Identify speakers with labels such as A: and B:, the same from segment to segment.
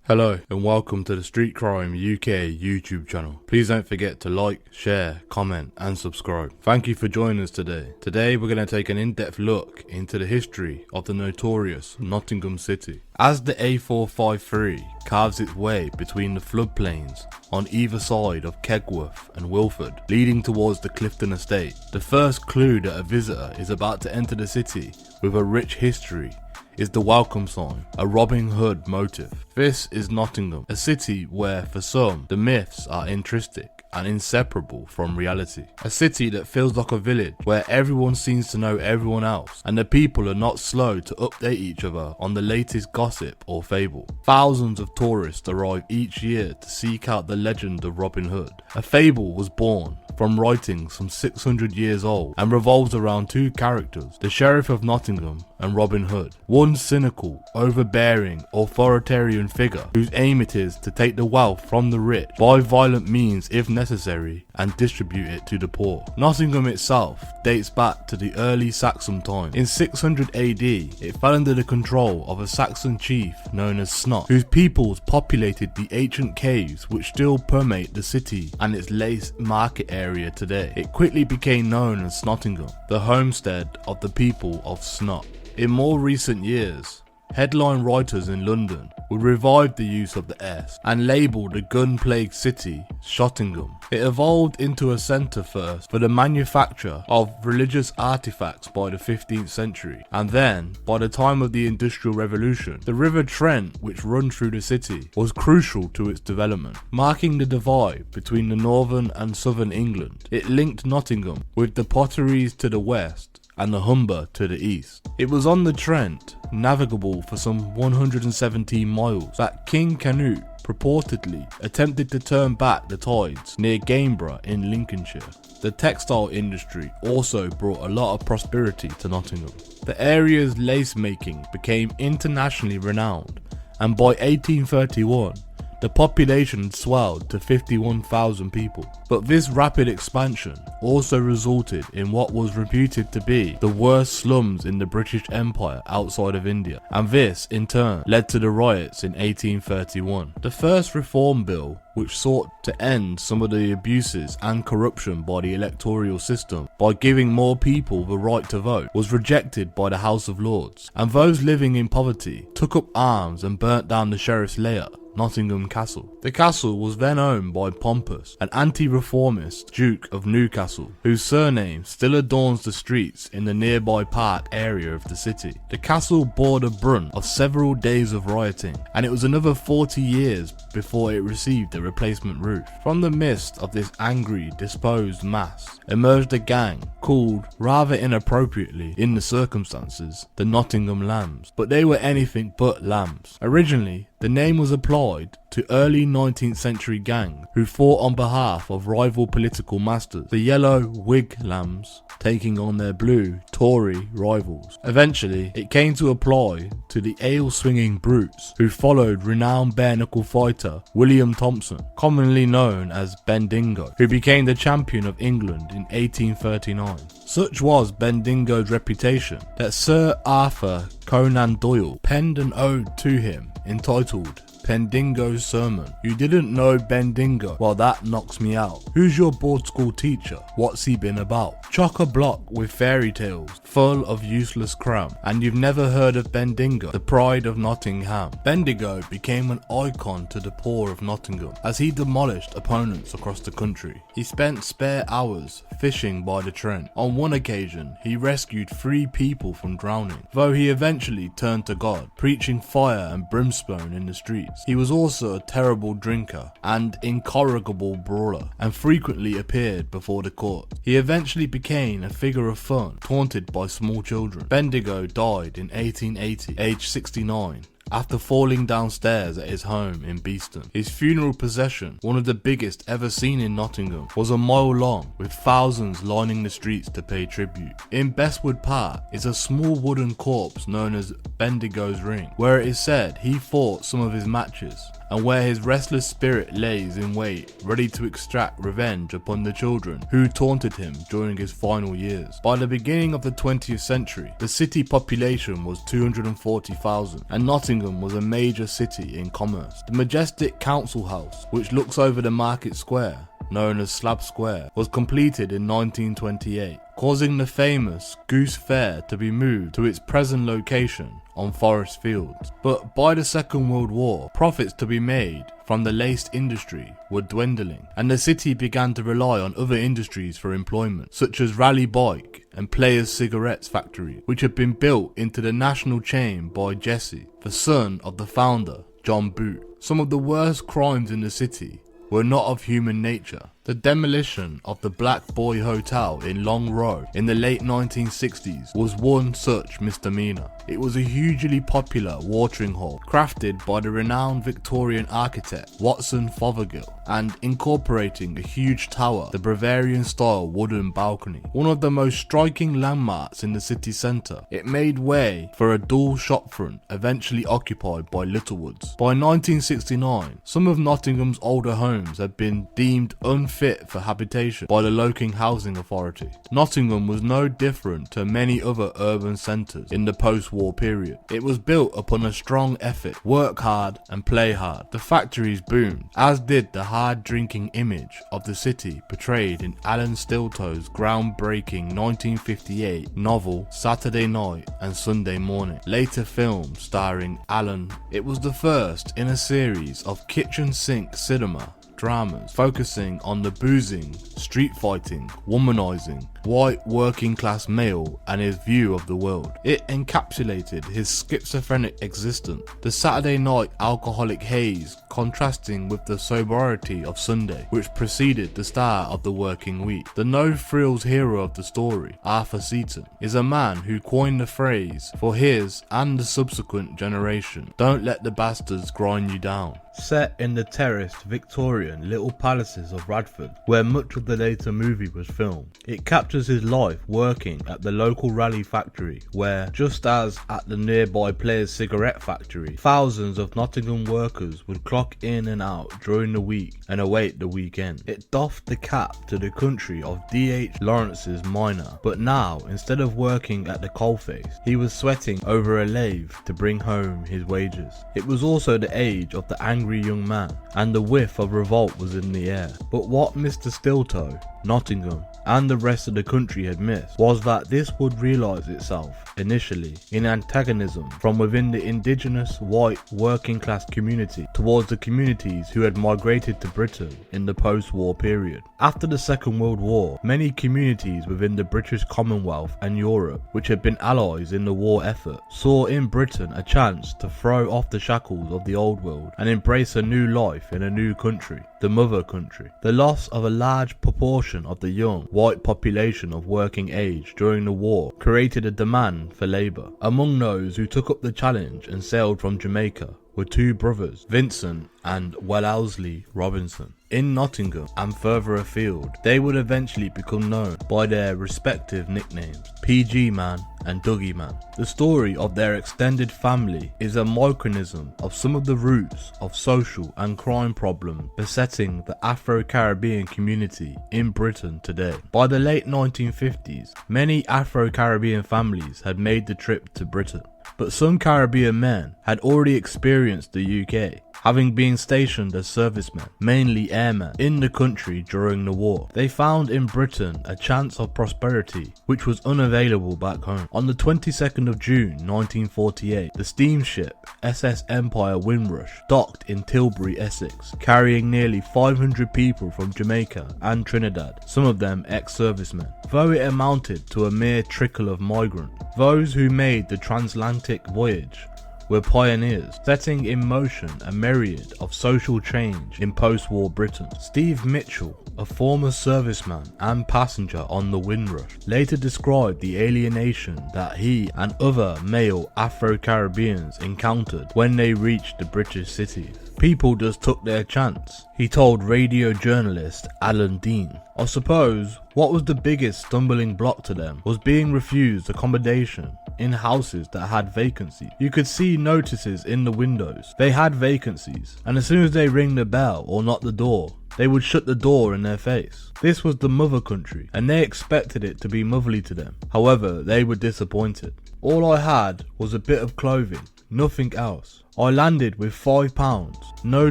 A: Hello and welcome to the Street Crime UK YouTube channel. Please don't forget to like, share, comment and subscribe. Thank you for joining us today. Today we're going to take an in-depth look into the history of the notorious Nottingham city. As the A453 carves its way between the floodplains on either side of Kegworth and Wilford, leading towards the Clifton estate, the first clue that a visitor is about to enter the city with a rich history is the welcome sign, a Robin Hood motif. This is Nottingham, a city where for some the myths are intrinsic and inseparable from reality. A city that feels like a village where everyone seems to know everyone else and the people are not slow to update each other on the latest gossip or fable. Thousands of tourists arrive each year to seek out the legend of Robin Hood. A fable was born from writings some 600 years old and revolves around two characters, the Sheriff of Nottingham and Robin Hood. One cynical, overbearing, authoritarian figure whose aim it is to take the wealth from the rich by violent means if necessary and distribute it to the poor. Nottingham itself dates back to the early Saxon time. In 600 AD, it fell under the control of a Saxon chief known as Snot, whose peoples populated the ancient caves which still permeate the city and its lace market area today. It quickly became known as Snottingham, the homestead of the people of Snot. In more recent years, headline writers in London would revive the use of the S and label the gun-plagued city Shottingham. It evolved into a centre first for the manufacture of religious artifacts by the 15th century, and then, by the time of the Industrial Revolution, the River Trent, which runs through the city, was crucial to its development. Marking the divide between the northern and southern England, it linked Nottingham with the Potteries to the west and the Humber to the east. It was on the Trent, navigable for some 117 miles, that King Canute purportedly attempted to turn back the tides near Gainsborough in Lincolnshire. The textile industry also brought a lot of prosperity to Nottingham. The area's lace making became internationally renowned, and by 1831 the population swelled to 51,000 people. But this rapid expansion also resulted in what was reputed to be the worst slums in the British Empire outside of India, and this in turn led to the riots in 1831. The first reform bill, which sought to end some of the abuses and corruption by the electoral system by giving more people the right to vote, was rejected by the House of Lords, and those living in poverty took up arms and burnt down the sheriff's lair, Nottingham Castle. The castle was then owned by Pompous, an anti-reformist Duke of Newcastle, whose surname still adorns the streets in the nearby park area of the city. The castle bore the brunt of several days of rioting, and it was another 40 years before it received a replacement roof. From the midst of this angry, disposed mass emerged a gang called, rather inappropriately in the circumstances, the Nottingham Lambs, but they were anything but lambs. Originally, the name was applied to early 19th century gangs who fought on behalf of rival political masters, the Yellow Whig Lambs taking on their blue Tory rivals. Eventually, it came to apply to the ale-swinging brutes who followed renowned bare-knuckle fighter William Thompson, commonly known as Bendigo, who became the champion of England in 1839. Such was Bendigo's reputation that Sir Arthur Conan Doyle penned an ode to him entitled Bendigo's Sermon. You didn't know Bendigo? Well, that knocks me out. Who's your board school teacher? What's he been about? Chock-a-block with fairy tales, full of useless cram, and you've never heard of Bendigo, the pride of Nottingham. Bendigo became an icon to the poor of Nottingham as he demolished opponents across the country. He spent spare hours fishing by the Trent. On one occasion, he rescued 3 people from drowning, though he eventually turned to God, preaching fire and brimstone in the streets. He was also a terrible drinker and incorrigible brawler, and frequently appeared before the court. He eventually became a figure of fun, taunted by small children. Bendigo died in 1880, aged 69. After falling downstairs at his home in Beeston. His funeral procession, one of the biggest ever seen in Nottingham, was a mile long, with thousands lining the streets to pay tribute. In Bestwood Park is a small wooden corpse known as Bendigo's Ring, where it is said he fought some of his matches and where his restless spirit lays in wait, ready to extract revenge upon the children who taunted him during his final years. By the beginning of the 20th century, the city population was 240,000, and Nottingham was a major city in commerce. The majestic council house, which looks over the market square, known as Slab Square, was completed in 1928, causing the famous Goose Fair to be moved to its present location on Forest Fields. But by the Second World War, profits to be made from the lace industry were dwindling, and the city began to rely on other industries for employment, such as Raleigh Bike and Players Cigarettes factory, which had been built into the national chain by Jesse, the son of the founder, John Boot. Some of the worst crimes in the city were not of human nature. The demolition of the Black Boy Hotel in Long Row in the late 1960s was one such misdemeanor. It was a hugely popular watering hole crafted by the renowned Victorian architect Watson Fothergill and incorporating a huge tower, the Bavarian style wooden balcony. One of the most striking landmarks in the city centre, it made way for a dual shopfront eventually occupied by Littlewoods. By 1969, some of Nottingham's older homes had been deemed unfit for habitation by the local housing authority. Nottingham was no different to many other urban centres in the post-war period. It was built upon a strong ethic, work hard and play hard. The factories boomed, as did the hard-drinking image of the city portrayed in Alan Stilto's groundbreaking 1958 novel Saturday Night and Sunday Morning, later film starring Alan. It was the first in a series of kitchen sink cinema dramas focusing on the boozing, street fighting, womanizing, white working class male and his view of the world. It encapsulated his schizophrenic existence, the Saturday night alcoholic haze contrasting with the sobriety of Sunday, which preceded the start of the working week. The no-frills hero of the story, Arthur Seaton, is a man who coined the phrase for his and the subsequent generation, "Don't let the bastards grind you down." Set in the terraced Victorian little palaces of Radford, where much of the later movie was filmed, it captures his life working at the local Raleigh factory, where, just as at the nearby Players Cigarette factory, thousands of Nottingham workers would clock in and out during the week and await the weekend. It doffed the cap to the country of D.H. Lawrence's miner, but now, instead of working at the coalface, he was sweating over a lathe to bring home his wages. It was also the age of the angry young man, and the whiff of revolt was in the air. But what Mr. Stilto, Nottingham, and the rest of the country had missed was that this would realise itself initially in antagonism from within the indigenous white working class community towards the communities who had migrated to Britain in the post-war period. After the Second World War, many communities within the British Commonwealth and Europe, which had been allies in the war effort, saw in Britain a chance to throw off the shackles of the old world and embrace a new life in a new country, the mother country. The loss of a large proportion of the young white population of working age during the war created a demand for labour. Among those who took up the challenge and sailed from Jamaica were two brothers, Vincent and Wellesley Robinson. In Nottingham and further afield, they would eventually become known by their respective nicknames, PG Man and Dougie Man. The story of their extended family is a microcosm of some of the roots of social and crime problems besetting the Afro-Caribbean community in Britain today. By the late 1950s, many Afro-Caribbean families had made the trip to Britain, but some Caribbean men had already experienced the UK, having been stationed as servicemen, mainly airmen, in the country during the war. They found in Britain a chance of prosperity which was unavailable back home. On the 22nd of June 1948, the steamship SS Empire Windrush docked in Tilbury, Essex, carrying nearly 500 people from Jamaica and Trinidad, some of them ex-servicemen. Though it amounted to a mere trickle of migrants, those who made the transatlantic voyage were pioneers, setting in motion a myriad of social change in post-war Britain. Steve Mitchell, a former serviceman and passenger on the Windrush, later described the alienation that he and other male Afro-Caribbeans encountered when they reached the British cities. People just took their chance, he told radio journalist Alan Dean. I suppose what was the biggest stumbling block to them was being refused accommodation in houses that had vacancies. You could see notices in the windows. They had vacancies, and as soon as they ring the bell or knock the door, they would shut the door in their face. This was the mother country, and they expected it to be motherly to them. However, they were disappointed. All I had was a bit of clothing, nothing else. I landed with £5, no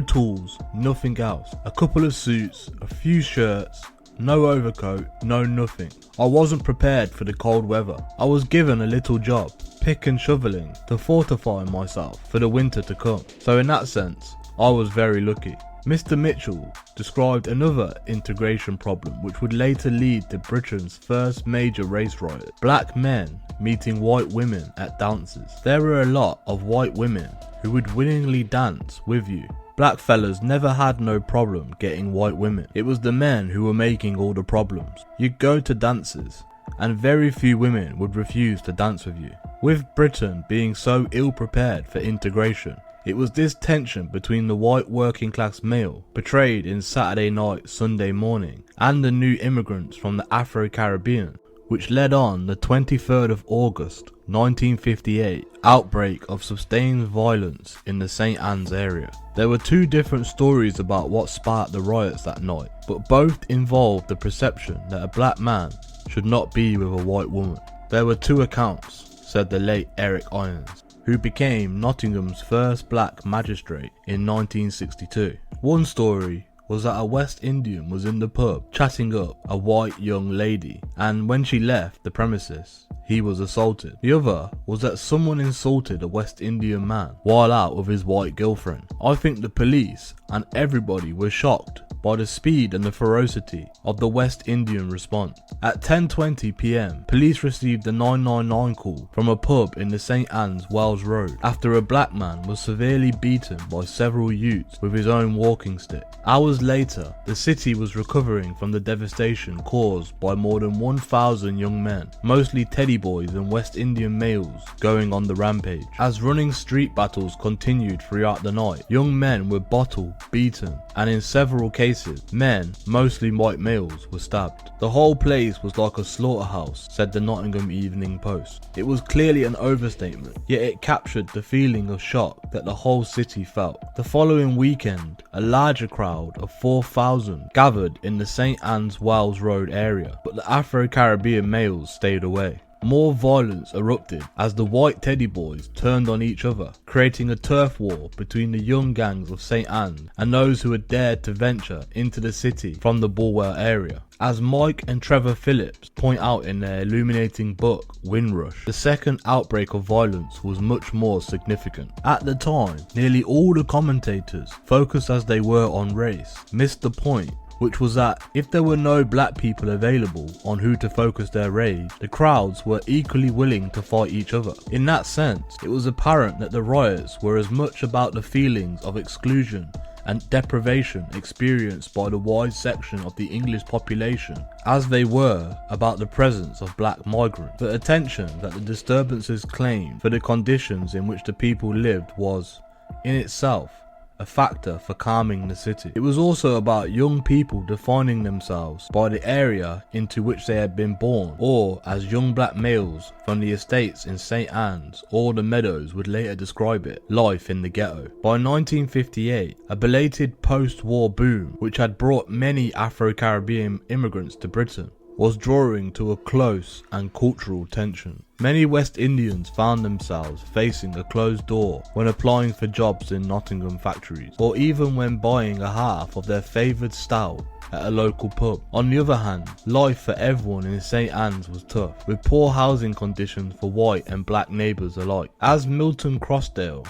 A: tools, nothing else. A couple of suits, a few shirts, no overcoat, no nothing. I wasn't prepared for the cold weather. I was given a little job, pick and shoveling, to fortify myself for the winter to come. So in that sense, I was very lucky. Mr. Mitchell described another integration problem which would later lead to Britain's first major race riot. Black men meeting white women at dances. There were a lot of white women who would willingly dance with you. Black fellas never had no problem getting white women. It was the men who were making all the problems. You'd go to dances and very few women would refuse to dance with you. With Britain being so ill prepared for integration, it was this tension between the white working class male, portrayed in Saturday Night, Sunday Morning, and the new immigrants from the Afro-Caribbean, which led on the 23rd of August 1958 outbreak of sustained violence in the St. Anne's area. There were two different stories about what sparked the riots that night, but both involved the perception that a black man should not be with a white woman. There were two accounts, said the late Eric Irons, who became Nottingham's first black magistrate in 1962. One story was that a West Indian was in the pub chatting up a white young lady, and when she left the premises, he was assaulted. The other was that someone insulted a West Indian man while out with his white girlfriend. I think the police and everybody were shocked by the speed and the ferocity of the West Indian response. At 10:20 PM, police received a 999 call from a pub in the St. Anne's Wells Road after a black man was severely beaten by several youths with his own walking stick. Hours later, the city was recovering from the devastation caused by more than 1,000 young men, mostly teddy boys and West Indian males, going on the rampage. As running street battles continued throughout the night, young men were bottled, beaten, and in several cases, men, mostly white males, were stabbed. The whole place was like a slaughterhouse, said the Nottingham Evening Post. It was clearly an overstatement, yet it captured the feeling of shock that the whole city felt. The following weekend, a larger crowd of 4,000 gathered in the St. Anne's Wells Road area, but the Afro-Caribbean males stayed away. More violence erupted as the white teddy boys turned on each other, creating a turf war between the young gangs of St. Anne's and those who had dared to venture into the city from the Bulwell area. As Mike and Trevor Phillips point out in their illuminating book Windrush, the second outbreak of violence was much more significant. At the time, nearly all the commentators, focused as they were on race, missed the point, which was that if there were no black people available on who to focus their rage, the crowds were equally willing to fight each other. In that sense, it was apparent that the riots were as much about the feelings of exclusion and deprivation experienced by the wide section of the English population as they were about the presence of black migrants. The attention that the disturbances claimed for the conditions in which the people lived was, in itself, a factor for calming the city. It was also about young people defining themselves by the area into which they had been born, or as young black males from the estates in St. Anne's or the Meadows would later describe it, life in the ghetto. By 1958, a belated post-war boom, which had brought many Afro-Caribbean immigrants to Britain, was drawing to a close and cultural tension. Many West Indians found themselves facing a closed door when applying for jobs in Nottingham factories, or even when buying a half of their favoured stout at a local pub. On the other hand, life for everyone in St. Anne's was tough, with poor housing conditions for white and black neighbours alike. As Milton Crossdale,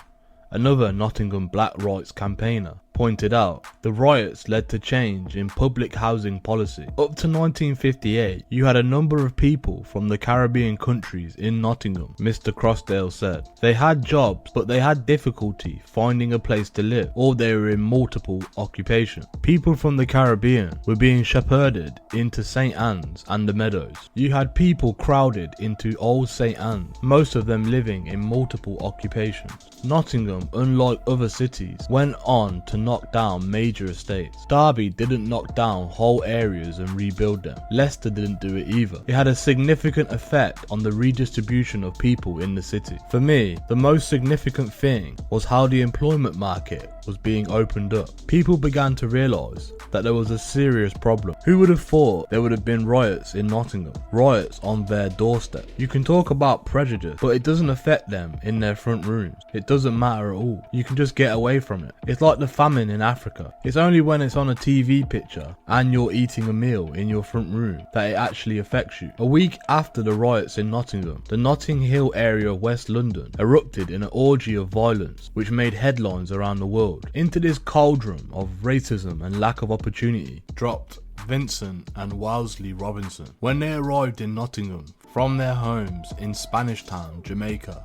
A: another Nottingham black rights campaigner, pointed out, the riots led to change in public housing policy. Up to 1958, you had a number of people from the Caribbean countries in Nottingham, Mr. Crossdale said. They had jobs, but they had difficulty finding a place to live, or they were in multiple occupations. People from the Caribbean were being shepherded into St. Anne's and the Meadows. You had people crowded into Old St. Anne's, most of them living in multiple occupations. Nottingham, unlike other cities, went on to knock down major estates. Derby didn't knock down whole areas and rebuild them. Leicester didn't do it either. It had a significant effect on the redistribution of people in the city. For me, the most significant thing was how the employment market was being opened up. People began to realise that there was a serious problem. Who would have thought there would have been riots in Nottingham? Riots on their doorstep. You can talk about prejudice, but it doesn't affect them in their front rooms. It doesn't matter at all. You can just get away from it. It's like the famine in Africa. It's only when it's on a TV picture and you're eating a meal in your front room that it actually affects you. A week after the riots in Nottingham, the Notting Hill area of West London erupted in an orgy of violence which made headlines around the world. Into this cauldron of racism and lack of opportunity dropped Vincent and Wellesley Robinson when they arrived in Nottingham from their homes in Spanish Town, Jamaica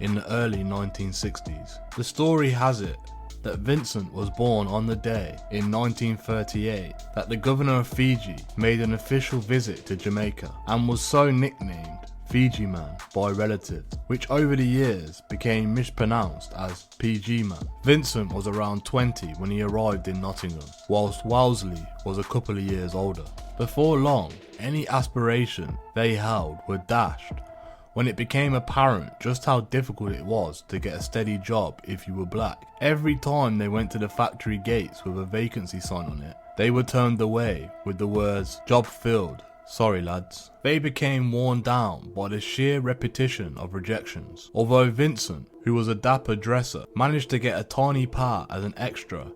A: in the early 1960s. The story has it that Vincent was born on the day in 1938 that the governor of Fiji made an official visit to Jamaica and was so nicknamed Fiji Man by relatives, which over the years became mispronounced as PG Man. Vincent was around 20 when he arrived in Nottingham, whilst Wellesley was a couple of years older. Before long, any aspiration they held were dashed when it became apparent just how difficult it was to get a steady job if you were black. Every time they went to the factory gates with a vacancy sign on it, they were turned away with the words, "Job filled. Sorry lads." They became worn down by the sheer repetition of rejections. Although Vincent, who was a dapper dresser, managed to get a tiny part as an extra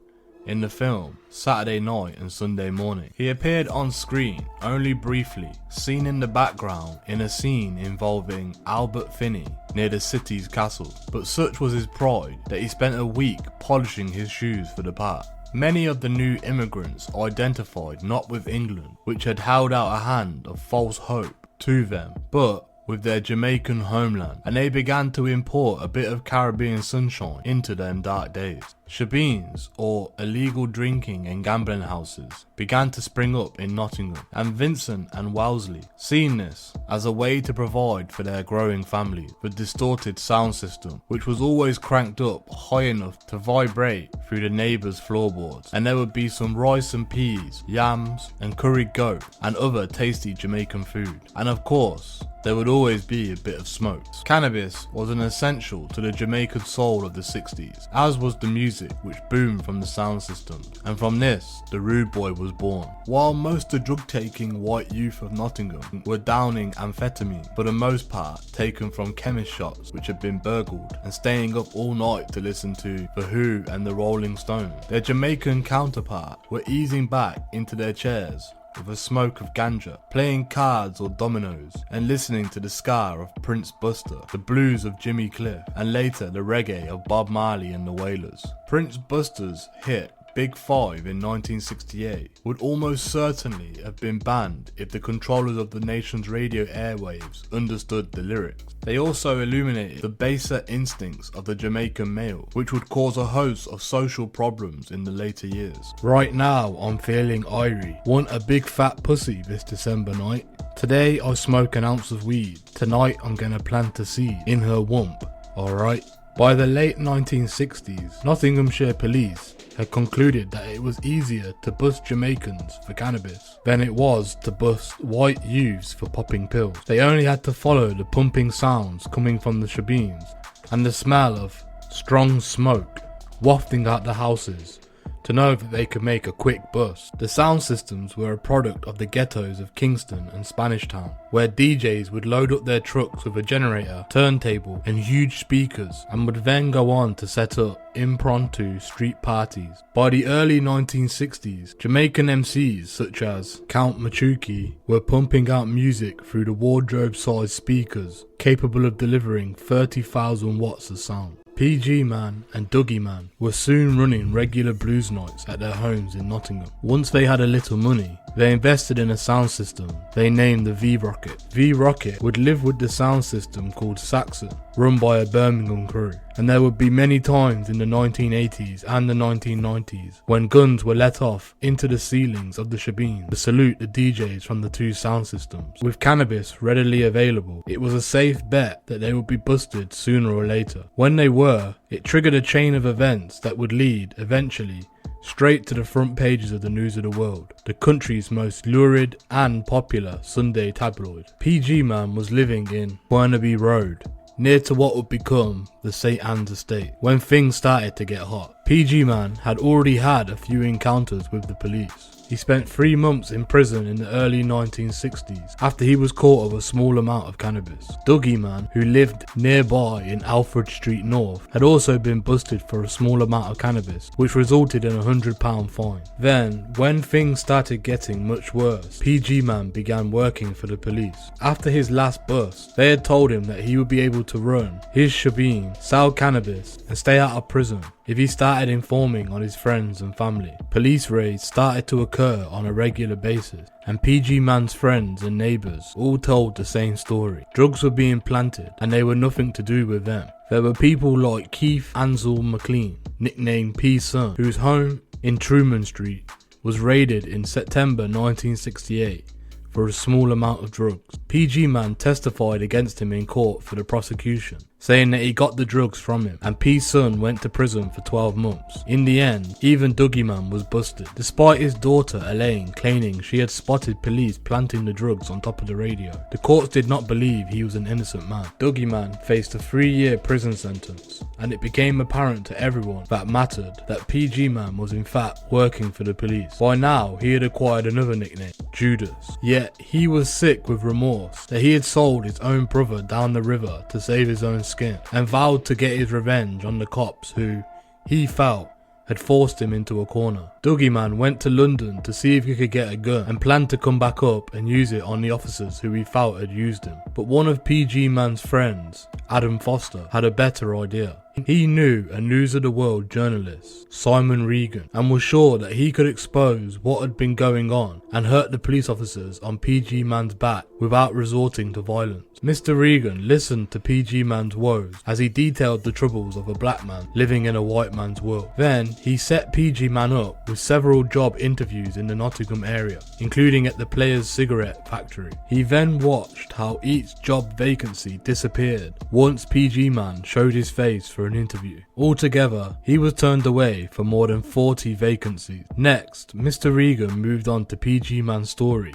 A: in the film Saturday Night and Sunday Morning. He appeared on screen only briefly, seen in the background in a scene involving Albert Finney near the city's castle, but such was his pride that he spent a week polishing his shoes for the part. Many of the new immigrants identified not with England, which had held out a hand of false hope to them, but with their Jamaican homeland, and they began to import a bit of Caribbean sunshine into them dark days. Shabeens, or illegal drinking and gambling houses, began to spring up in Nottingham, and Vincent and Wellesley, seeing this as a way to provide for their growing families, the distorted sound system, which was always cranked up high enough to vibrate through the neighbours' floorboards, and there would be some rice and peas, yams and curried goat, and other tasty Jamaican food, and of course, there would always be a bit of smoke. Cannabis was an essential to the Jamaican soul of the 60s, as was the music which boomed from the sound system, and from this, the rude boy was born. While most of the drug-taking white youth of Nottingham were downing amphetamine, for the most part taken from chemist shops which had been burgled, and staying up all night to listen to The Who and the Rolling Stones, their Jamaican counterpart were easing back into their chairs with a smoke of ganja, playing cards or dominoes, and listening to the ska of Prince Buster, the blues of Jimmy Cliff, and later the reggae of Bob Marley and the Wailers. Prince Buster's hit Big Five in 1968 would almost certainly have been banned if the controllers of the nation's radio airwaves understood the lyrics. They also illuminated the baser instincts of the Jamaican male, which would cause a host of social problems in the later years. Right now I'm feeling irie. Want a big fat pussy this December night? Today I smoke an ounce of weed. Tonight I'm gonna plant a seed in her womb, alright? By the late 1960s, Nottinghamshire police had concluded that it was easier to bust Jamaicans for cannabis than it was to bust white youths for popping pills. They only had to follow the pumping sounds coming from the Shabeens and the smell of strong smoke wafting out the houses to know that they could make a quick bust. The sound systems were a product of the ghettos of Kingston and Spanish Town, where DJs would load up their trucks with a generator, turntable and huge speakers, and would then go on to set up impromptu street parties. By the early 1960s, Jamaican MCs such as Count Machuki were pumping out music through the wardrobe-sized speakers, capable of delivering 30,000 watts of sound. PG Man and Dougie Man were soon running regular blues nights at their homes in Nottingham. Once they had a little money, they invested in a sound system they named the V-Rocket. V-Rocket would live with the sound system called Saxon, run by a Birmingham crew, and there would be many times in the 1980s and the 1990s when guns were let off into the ceilings of the Shabeens to salute the DJs from the two sound systems. With cannabis readily available, it was a safe bet that they would be busted sooner or later. When they were, it triggered a chain of events that would lead, eventually, straight to the front pages of the News of the World, the country's most lurid and popular Sunday tabloid. PG Man was living in Burnaby Road, near to what would become the St. Anne's estate, when things started to get hot. PG Man had already had a few encounters with the police. He spent 3 months in prison in the early 1960s after he was caught of a small amount of cannabis. Dougie Man, who lived nearby in Alfred Street North, had also been busted for a small amount of cannabis, which resulted in a £100 fine. Then, when things started getting much worse, PG Man began working for the police. After his last bust, they had told him that he would be able to run his Shabeens, sell cannabis, and stay out of prison if he started informing on his friends and family. Police raids started to occur on a regular basis, and PG Man's friends and neighbours all told the same story. Drugs were being planted, and they were nothing to do with them. There were people like Keith Ansel McLean, nicknamed P-Son, whose home in Truman Street was raided in September 1968 for a small amount of drugs. PG Man testified against him in court for the prosecution, saying that he got the drugs from him, and P-Son went to prison for 12 months. In the end, even Dougie Man was busted, despite his daughter Elaine claiming she had spotted police planting the drugs on top of the radio. The courts did not believe he was an innocent man. Dougie Man faced a 3-year prison sentence, and it became apparent to everyone that mattered that PG Man was in fact working for the police. By now, he had acquired another nickname, Judas. Yet, he was sick with remorse that he had sold his own brother down the river to save his own skin, and vowed to get his revenge on the cops who, he felt, had forced him into a corner. Dougie Man went to London to see if he could get a gun and planned to come back up and use it on the officers who he felt had used him. But one of PG Man's friends, Adam Foster, had a better idea. He knew a News of the World journalist, Simon Regan, and was sure that he could expose what had been going on and hurt the police officers on PG Man's back without resorting to violence. Mr. Regan listened to PG Man's woes as he detailed the troubles of a black man living in a white man's world. Then he set PG Man up with several job interviews in the Nottingham area, including at the Players Cigarette Factory. He then watched how each job vacancy disappeared once PG Man showed his face for an interview. Altogether, he was turned away for more than 40 vacancies. Next, Mr. Regan moved on to PG Man's story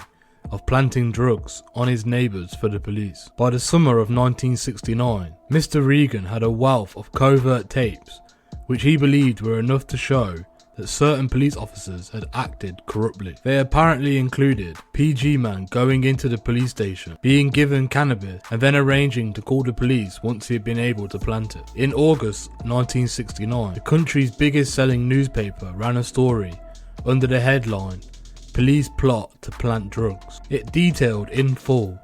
A: of planting drugs on his neighbours for the police. By the summer of 1969, Mr. Regan had a wealth of covert tapes which he believed were enough to show that certain police officers had acted corruptly. They apparently included PG Man going into the police station, being given cannabis, and then arranging to call the police once he had been able to plant it. In August 1969, the country's biggest selling newspaper ran a story under the headline, "Police Plot to Plant Drugs." It detailed in full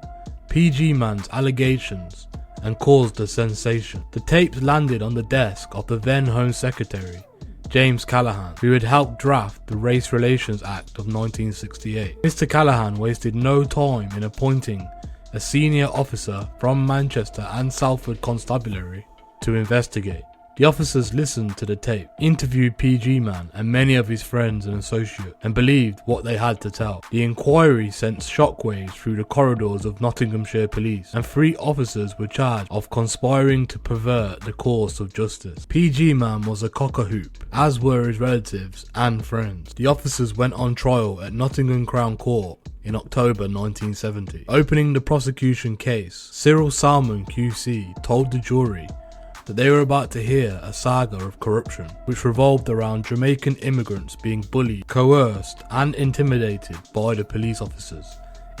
A: PG Man's allegations and caused a sensation. The tapes landed on the desk of the then Home Secretary, James Callaghan, who had helped draft the Race Relations Act of 1968. Mr. Callaghan wasted no time in appointing a senior officer from Manchester and Salford Constabulary to investigate. The officers listened to the tape, interviewed PG Man and many of his friends and associates, and believed what they had to tell. The inquiry sent shockwaves through the corridors of Nottinghamshire Police, and 3 officers were charged of conspiring to pervert the course of justice. PG Man was a cock-a-hoop, as were his relatives and friends. The officers went on trial at Nottingham Crown Court in October 1970. Opening the prosecution case, Cyril Salmon QC told the jury that they were about to hear a saga of corruption, which revolved around Jamaican immigrants being bullied, coerced and intimidated by the police officers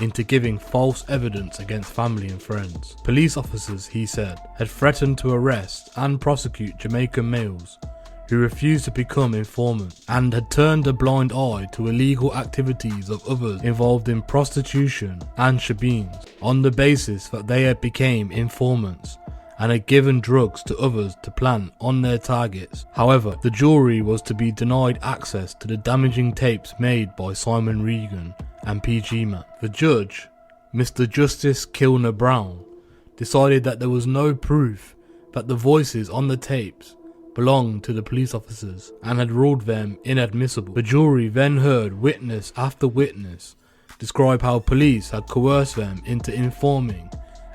A: into giving false evidence against family and friends. Police officers, he said, had threatened to arrest and prosecute Jamaican males who refused to become informants, and had turned a blind eye to illegal activities of others involved in prostitution and Shabeens on the basis that they had become informants and had given drugs to others to plant on their targets. However, the jury was to be denied access to the damaging tapes made by Simon Regan and PG Man. The judge, Mr. Justice Kilner Brown, decided that there was no proof that the voices on the tapes belonged to the police officers and had ruled them inadmissible. The jury then heard witness after witness describe how police had coerced them into informing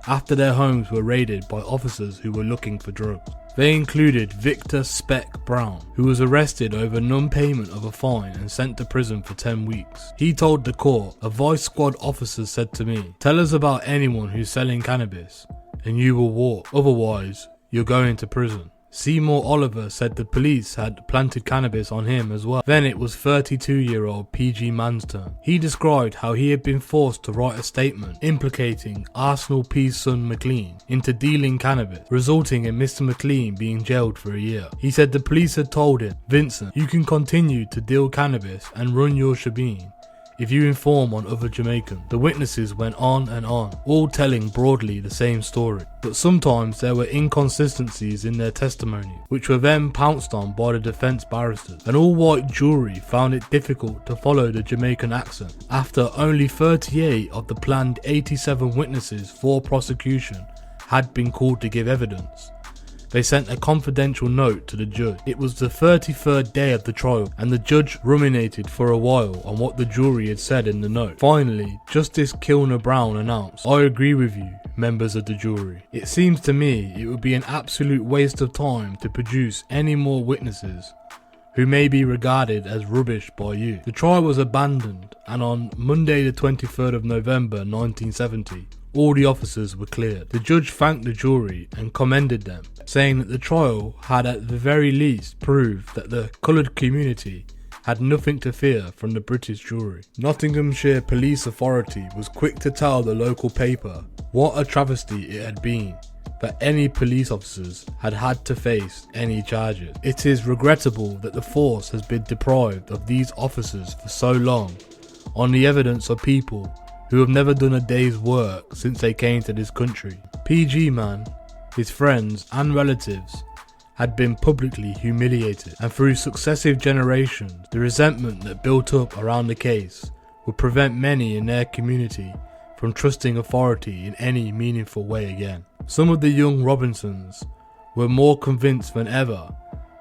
A: after their homes were raided by officers who were looking for drugs. They included Victor Speck Brown, who was arrested over non-payment of a fine and sent to prison for 10 weeks. He told the court, "A Vice Squad officer said to me, 'Tell us about anyone who's selling cannabis and you will walk, otherwise you're going to prison.'" Seymour Oliver said the police had planted cannabis on him as well. Then it was 32-year-old PG Mann's turn. He described how he had been forced to write a statement implicating Arsenal P's son McLean into dealing cannabis, resulting in Mr. McLean being jailed for a year. He said the police had told him, "Vincent, you can continue to deal cannabis and run your Shabeens if you inform on other Jamaicans." The witnesses went on and on, all telling broadly the same story, but sometimes there were inconsistencies in their testimony, which were then pounced on by the defence barristers. An all-white jury found it difficult to follow the Jamaican accent. After only 38 of the planned 87 witnesses for prosecution had been called to give evidence, they sent a confidential note to the judge. It was the 33rd day of the trial, and the judge ruminated for a while on what the jury had said in the note. Finally, Justice Kilner Brown announced, "I agree with you, members of the jury. It seems to me it would be an absolute waste of time to produce any more witnesses who may be regarded as rubbish by you." The trial was abandoned, and on Monday the 23rd of November 1970, all the officers were cleared. The judge thanked the jury and commended them, saying that the trial had at the very least proved that the coloured community had nothing to fear from the British jury. Nottinghamshire Police Authority was quick to tell the local paper what a travesty it had been that any police officers had had to face any charges. "It is regrettable that the force has been deprived of these officers for so long on the evidence of people who have never done a day's work since they came to this country." PG Man, his friends and relatives had been publicly humiliated, and through successive generations, the resentment that built up around the case would prevent many in their community from trusting authority in any meaningful way again. Some of the young Robinsons were more convinced than ever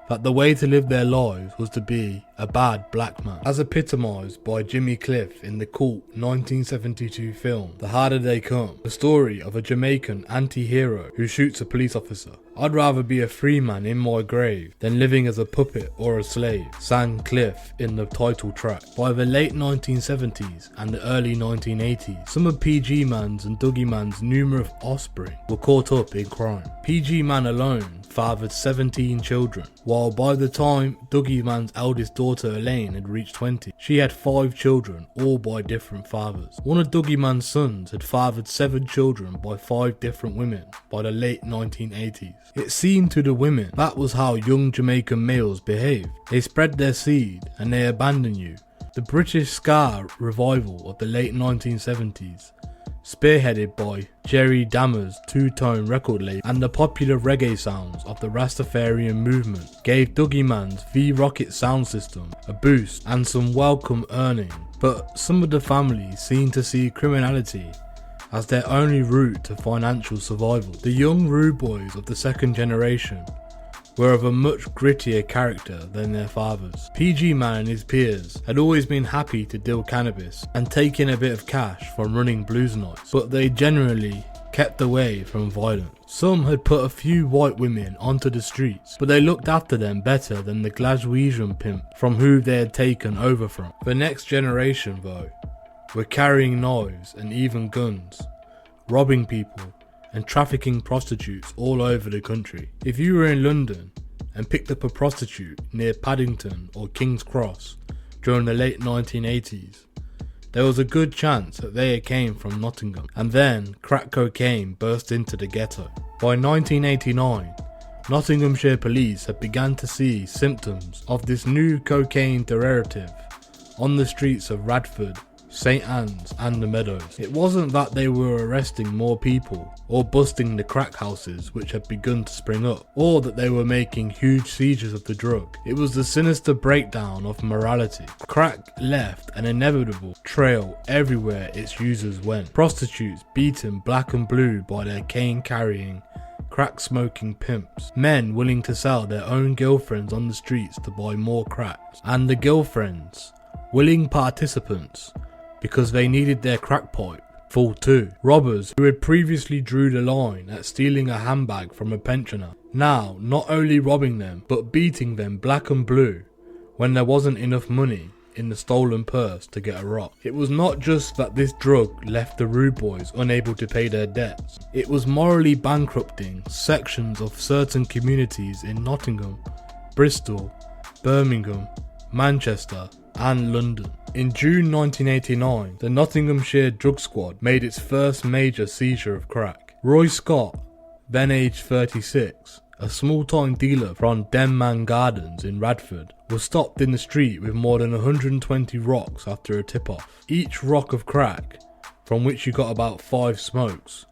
A: that the way to live their lives was to be a bad black man, as epitomised by Jimmy Cliff in the cult 1972 film The Harder They Come, the story of a Jamaican anti-hero who shoots a police officer. "I'd rather be a free man in my grave than living as a puppet or a slave," sang Cliff in the title track. By the late 1970s and the early 1980s, some of PG Man's and Dougie Man's numerous offspring were caught up in crime. PG Man alone fathered 17 children, while by the time Dougie Man's eldest daughter Elaine had reached 20, she had 5 children, all by different fathers. One of Dougie Man's sons had fathered 7 children by 5 different women by the late 1980s. It seemed to the women that was how young Jamaican males behaved. They spread their seed and they abandon you. The British ska revival of the late 1970s, spearheaded by Jerry Dammer's two-tone record label and the popular reggae sounds of the Rastafarian movement, gave Dougie Man's V-Rocket sound system a boost and some welcome earning. But some of the families seemed to see criminality as their only route to financial survival. The young rude boys of the second generation were of a much grittier character than their fathers. PG Man and his peers had always been happy to deal cannabis and take in a bit of cash from running blues nights, but they generally kept away from violence. Some had put a few white women onto the streets, but they looked after them better than the Glaswegian pimp from who they had taken over from. The next generation, though, were carrying knives and even guns, robbing people and trafficking prostitutes all over the country. If you were in London and picked up a prostitute near Paddington or King's Cross during the late 1980s, there was a good chance that they came from Nottingham, and then crack cocaine burst into the ghetto. By 1989, Nottinghamshire police had begun to see symptoms of this new cocaine derivative on the streets of Radford, St Anne's and the Meadows. It wasn't that they were arresting more people or busting the crack houses which had begun to spring up, or that they were making huge seizures of the drug. It was the sinister breakdown of morality. Crack left an inevitable trail everywhere its users went. Prostitutes beaten black and blue by their cane carrying, crack smoking pimps, men willing to sell their own girlfriends on the streets to buy more crack, and the girlfriends willing participants because they needed their crack pipe fall too. Robbers who had previously drew the line at stealing a handbag from a pensioner, now not only robbing them but beating them black and blue when there wasn't enough money in the stolen purse to get a rock. It was not just that this drug left the rude boys unable to pay their debts, it was morally bankrupting sections of certain communities in Nottingham, Bristol, Birmingham, Manchester and London. In June 1989, the Nottinghamshire Drug Squad made its first major seizure of crack. Roy Scott, then aged 36, a small-time dealer from Denman Gardens in Radford, was stopped in the street with more than 120 rocks after a tip-off. Each rock of crack, from which you got about 5 smokes,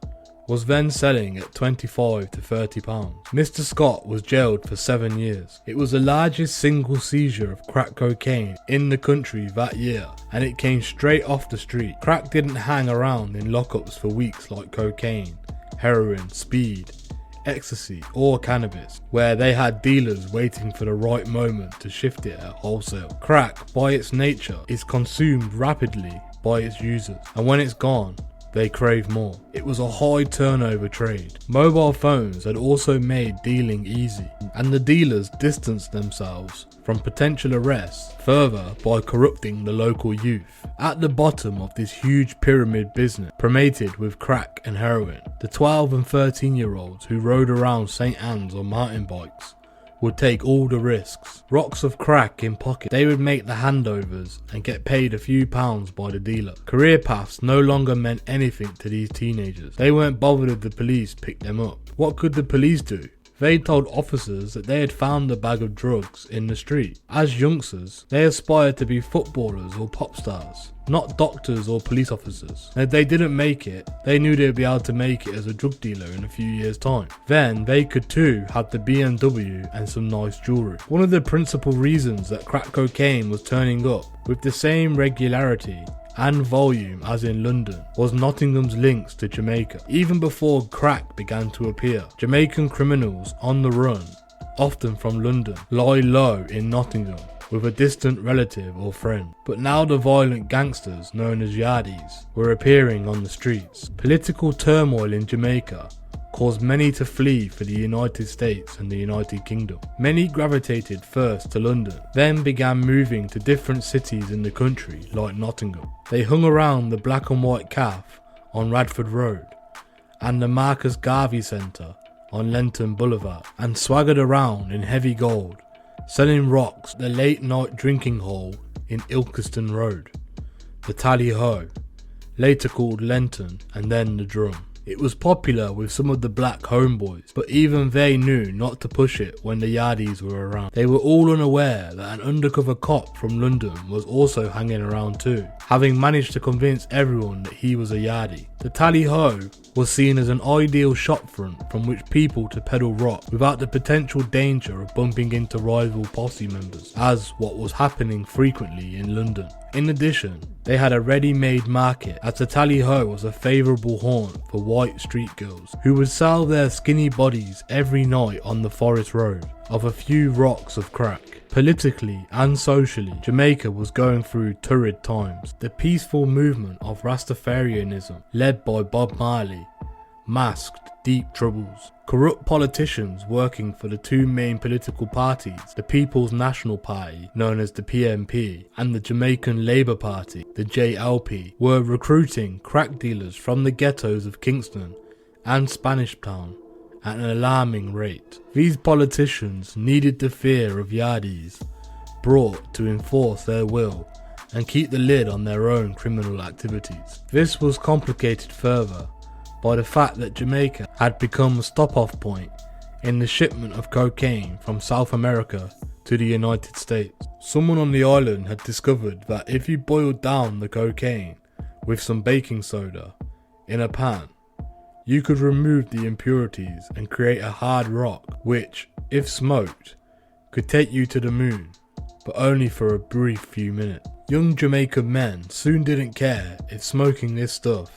A: was then selling at £25 to £30. Mr. Scott was jailed for 7 years. It was the largest single seizure of crack cocaine in the country that year, and it came straight off the street. Crack didn't hang around in lockups for weeks like cocaine, heroin, speed, ecstasy or cannabis, where they had dealers waiting for the right moment to shift it at wholesale. Crack, by its nature, is consumed rapidly by its users, and when it's gone, they crave more. It was a high turnover trade. Mobile phones had also made dealing easy, and the dealers distanced themselves from potential arrests further by corrupting the local youth. At the bottom of this huge pyramid business, promoted with crack and heroin, the 12 and 13-year-olds who rode around St. Anne's on mountain bikes would take all the risks. Rocks of crack in pocket, they would make the handovers and get paid a few pounds by the dealer. Career paths no longer meant anything to these teenagers. They weren't bothered if the police picked them up. What could the police do? They told officers that they had found a bag of drugs in the street. As youngsters, they aspired to be footballers or pop stars, not doctors or police officers. And if they didn't make it, they knew they'd be able to make it as a drug dealer in a few years' time. Then they could too have the BMW and some nice jewellery. One of the principal reasons that crack cocaine was turning up with the same regularity and volume as in London was Nottingham's links to Jamaica. Even before crack began to appear, Jamaican criminals on the run, often from London, lie low in Nottingham with a distant relative or friend. But now the violent gangsters known as yardies were appearing on the streets. Political turmoil in Jamaica caused many to flee for the United States and the United Kingdom. Many gravitated first to London, then began moving to different cities in the country like Nottingham. They hung around the black and white calf on Radford Road and the Marcus Garvey Centre on Lenton Boulevard, and swaggered around in heavy gold, selling rocks at the late night drinking hole in Ilkeston Road, the Tally Ho, later called Lenton and then the Drum. It was popular with some of the black homeboys, but even they knew not to push it when the yardies were around. They were all unaware that an undercover cop from London was also hanging around too, having managed to convince everyone that he was a yardie. The Tally Ho was seen as an ideal shopfront from which people to peddle rock without the potential danger of bumping into rival posse members, as what was happening frequently in London. In addition, they had a ready-made market, as the Tally Ho was a favourable haunt for white street girls who would sell their skinny bodies every night on the Forest Road of a few rocks of crack. Politically and socially, Jamaica was going through torrid times. The peaceful movement of Rastafarianism, led by Bob Marley, masked deep troubles. Corrupt politicians working for the two main political parties, the People's National Party, known as the PNP, and the Jamaican Labour Party, the JLP, were recruiting crack dealers from the ghettos of Kingston and Spanish Town at an alarming rate. These politicians needed the fear of yardies brought to enforce their will and keep the lid on their own criminal activities. This was complicated further by the fact that Jamaica had become a stop-off point in the shipment of cocaine from South America to the United States. Someone on the island had discovered that if you boiled down the cocaine with some baking soda in a pan, you could remove the impurities and create a hard rock which, if smoked, could take you to the moon, but only for a brief few minutes. Young Jamaican men soon didn't care if smoking this stuff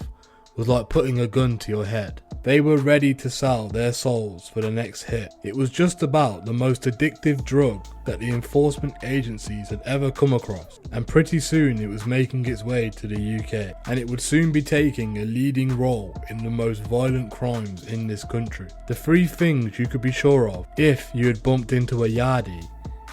A: was like putting a gun to your head. They were ready to sell their souls for the next hit. It was just about the most addictive drug that the enforcement agencies had ever come across, and pretty soon it was making its way to the UK, and it would soon be taking a leading role in the most violent crimes in this country. The three things you could be sure of if you had bumped into a yardie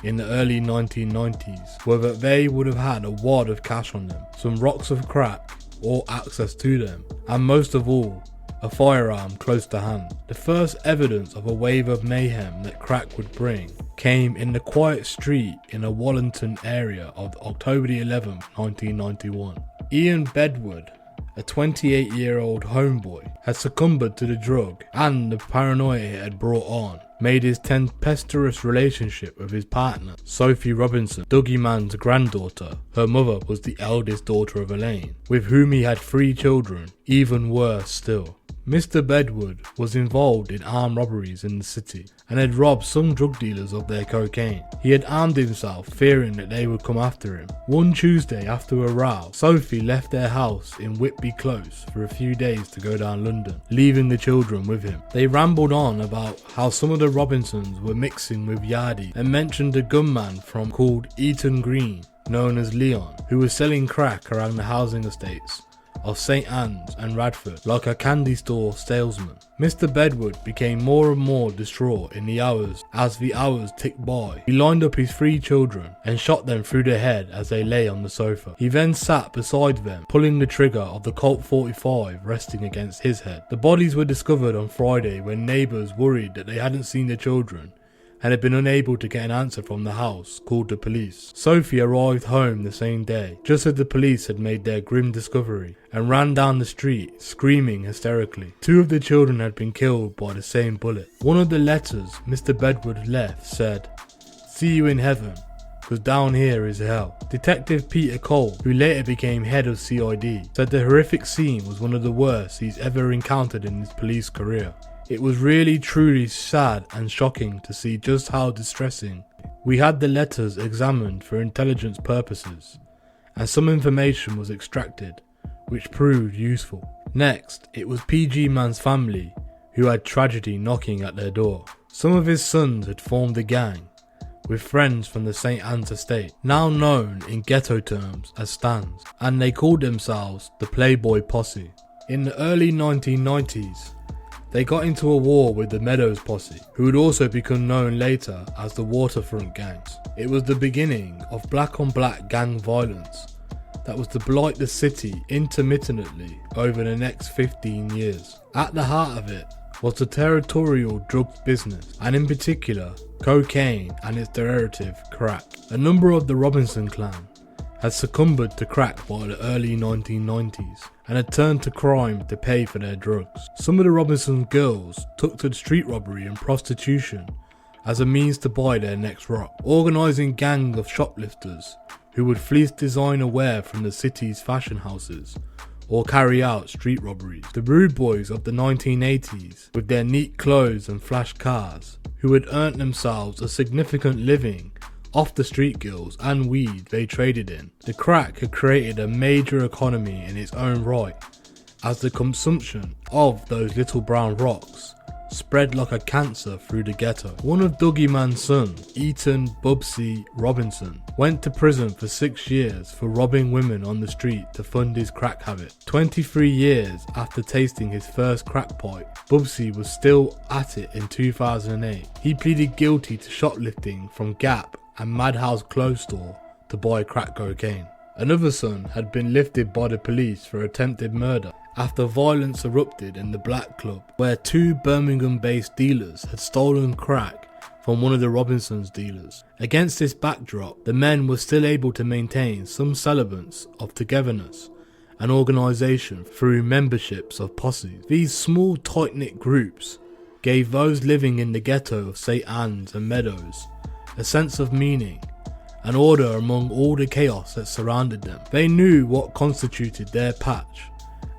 A: in the early 1990s were that they would have had a wad of cash on them, some rocks of crack or access to them, and most of all, a firearm close to hand. The first evidence of a wave of mayhem that crack would bring came in the quiet street in the Wallington area of October 11, 1991. Ian Bedward, a 28-year-old homeboy, had succumbed to the drug, and the paranoia it had brought on made his tempestuous relationship with his partner, Sophie Robinson, Dougie Mann's granddaughter. Her mother was the eldest daughter of Elaine, with whom he had 3 children, even worse still. Mr. Bedward was involved in armed robberies in the city and had robbed some drug dealers of their cocaine. He had armed himself, fearing that they would come after him. One Tuesday after a row, Sophie left their house in Whitby Close for a few days to go down London, leaving the children with him. They rambled on about how some of the Robinsons were mixing with Yardie and mentioned a gunman from called Eaton Green, known as Leon, who was selling crack around the housing estates of St Anne's and Radford like a candy store salesman. Mr. Bedward became more and more distraught in the hours as the hours ticked by. He lined up his 3 children and shot them through the head as they lay on the sofa. He then sat beside them, pulling the trigger of the Colt 45 resting against his head. The bodies were discovered on Friday when neighbours, worried that they hadn't seen the children and had been unable to get an answer from the house, called the police. Sophie arrived home the same day, just as the police had made their grim discovery, and ran down the street, screaming hysterically. 2 of the children had been killed by the same bullet. One of the letters Mr. Bedward left said, "See you in heaven, because down here is hell." Detective Peter Cole, who later became head of CID, said the horrific scene was one of the worst he's ever encountered in his police career. It was really truly sad and shocking to see just how distressing. We had the letters examined for intelligence purposes, and some information was extracted, which proved useful. Next, it was PG Man's family who had tragedy knocking at their door. Some of his sons had formed a gang with friends from the St Anne's estate, now known in ghetto terms as Stans, and they called themselves the Playboy Posse. In the early 1990s, they got into a war with the Meadows Posse, who would also become known later as the Waterfront Gangs. It was the beginning of black on black gang violence that was to blight the city intermittently over the next 15 years. At the heart of it was the territorial drugs business, and in particular cocaine and its derivative crack. A number of the Robinson clan had succumbed to crack by the early 1990s and had turned to crime to pay for their drugs. Some of the Robinson girls took to street robbery and prostitution as a means to buy their next rock, organising gangs of shoplifters who would fleece designer wear from the city's fashion houses or carry out street robberies. The rude boys of the 1980s, with their neat clothes and flash cars, who had earned themselves a significant living off the street girls and weed they traded in. The crack had created a major economy in its own right, as the consumption of those little brown rocks spread like a cancer through the ghetto. One of Dougie Mann's sons, Eaton Bubsy Robinson, went to prison for 6 years for robbing women on the street to fund his crack habit. 23 years after tasting his first crack pipe, Bubsy was still at it in 2008. He pleaded guilty to shoplifting from Gap and Madhouse Clothes Store to buy crack cocaine. Another son had been lifted by the police for attempted murder after violence erupted in the Black Club, where 2 Birmingham-based dealers had stolen crack from one of the Robinsons' dealers. Against this backdrop, the men were still able to maintain some semblance of togetherness and organisation through memberships of posses. These small tight-knit groups gave those living in the ghetto of St Anne's and Meadows a sense of meaning and order among all the chaos that surrounded them. They knew what constituted their patch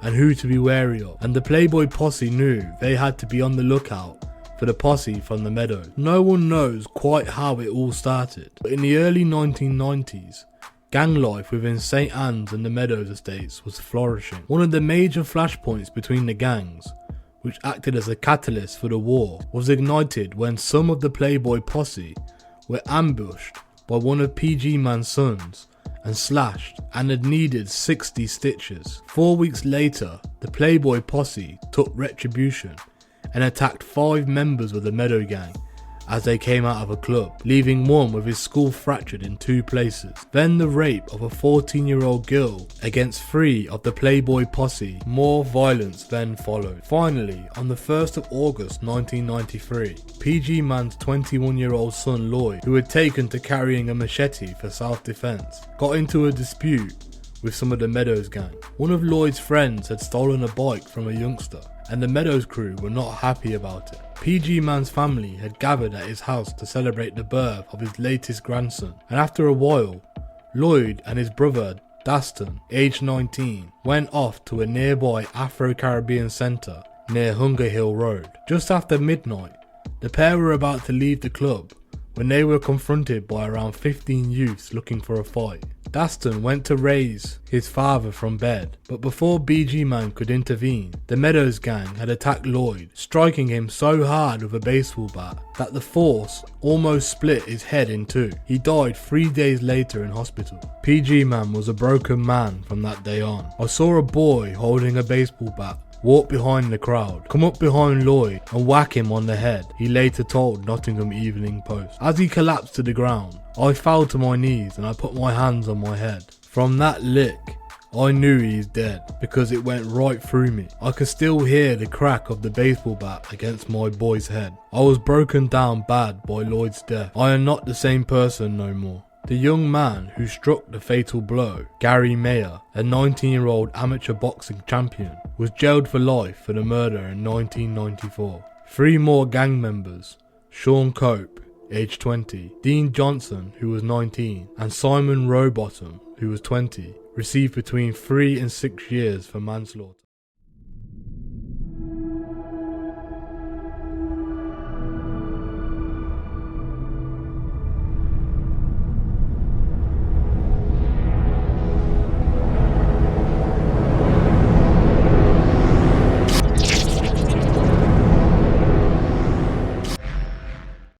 A: and who to be wary of, and the Playboy Posse knew they had to be on the lookout for the posse from the Meadows. No one knows quite how it all started, but in the early 1990s, Gang life within St Anne's and the Meadows estates was flourishing. One of the major flashpoints between the gangs, which acted as a catalyst for the war, was ignited when some of the Playboy posse were ambushed by one of PG Man's sons and slashed and had needed 60 stitches. 4 weeks later, the Playboy posse took retribution and attacked 5 members of the Meadow gang as they came out of a club, leaving one with his skull fractured in 2 places. Then the rape of a 14-year-old girl against 3 of the Playboy posse. More violence then followed. Finally, on the 1st of August 1993, PG Man's 21-year-old son Lloyd, who had taken to carrying a machete for self-defense, got into a dispute with some of the Meadows gang. One of Lloyd's friends had stolen a bike from a youngster, and the Meadows crew were not happy about it. PG Man's family had gathered at his house to celebrate the birth of his latest grandson, and after a while, Lloyd and his brother Daston, aged 19, went off to a nearby Afro-Caribbean centre near Hunger Hill Road. Just after midnight, the pair were about to leave the club when they were confronted by around 15 youths looking for a fight. Daston went to raise his father from bed, but before BG Man could intervene, the Meadows gang had attacked Lloyd, striking him so hard with a baseball bat that the force almost split his head in 2. He died 3 days later in hospital. PG Man was a broken man from that day on. I saw a boy holding a baseball bat walk behind the crowd, come up behind Lloyd and whack him on the head, he later told Nottingham Evening Post. As he collapsed to the ground, I fell to my knees and I put my hands on my head. From that lick, I knew he's dead because it went right through me. I could still hear the crack of the baseball bat against my boy's head. I was broken down bad by Lloyd's death. I am not the same person no more. The young man who struck the fatal blow, Gary Mayer, a 19-year-old amateur boxing champion, was jailed for life for the murder in 1994. 3 more gang members, Sean Cope, aged 20, Dean Johnson, who was 19, and Simon Rowbottom, who was 20, received between 3 and 6 years for manslaughter.